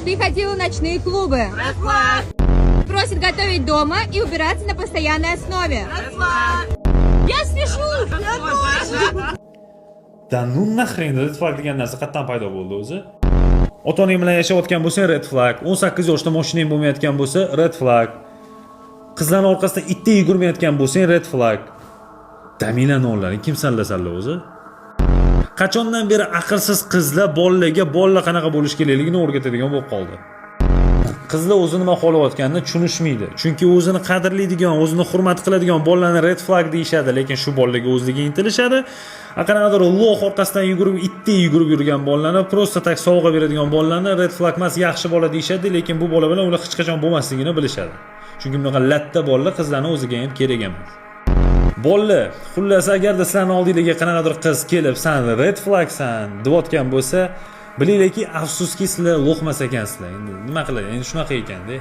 Ты ходил в ночные клубы. Просит готовить дома и убираться на постоянной основе. Я спешу! Da nu nahring red flag degan narsa qayerdan paydo bo'ldi o'zi? Ota-onang bilan yashayotgan bo'lsang red flag, 18 yoshda mashinang bo'lmayotgan bo'lsa red flag. Qizlarning orqasidan itdek yugurmayotgan bo'lsang red flag. Damila nonlaring kim salla o'zi? Qachondan beri aqlsiz qizlar bolalar qanaqa bo'lish kerakligini o'rgatadigan bo'lib qoldi. Qizlar o'zi nima xohlayotganini tushunishmaydi. Chunki o'zini qadrlaydigan, o'zini hurmat qiladigan bolalarni red flag deyshadi, lekin shu bolalarga o'zligi intilishadi. Qanaqadir loh orqasidan itdek yugurib yurgan bolalarni, prosta tak sovg'a beradigan bolalarni red flag emas, yaxshi bola deyshadi, lekin bu bola bilan ular hech qachon bo'lmasligini bilishadi. Chunki bunaqa latta bolalar qizlarning o'ziga ham kerak emas. Bolalar, xullas agarda sizlarning oldingizga qanaqadir qiz kelib, "Sen red flagsan" deyotgan bo'lsa, bilinglarki, afsuski sizlar lo'qmas ekansizlar. Endi nima qiladi? Endi shunaqa ekan-da.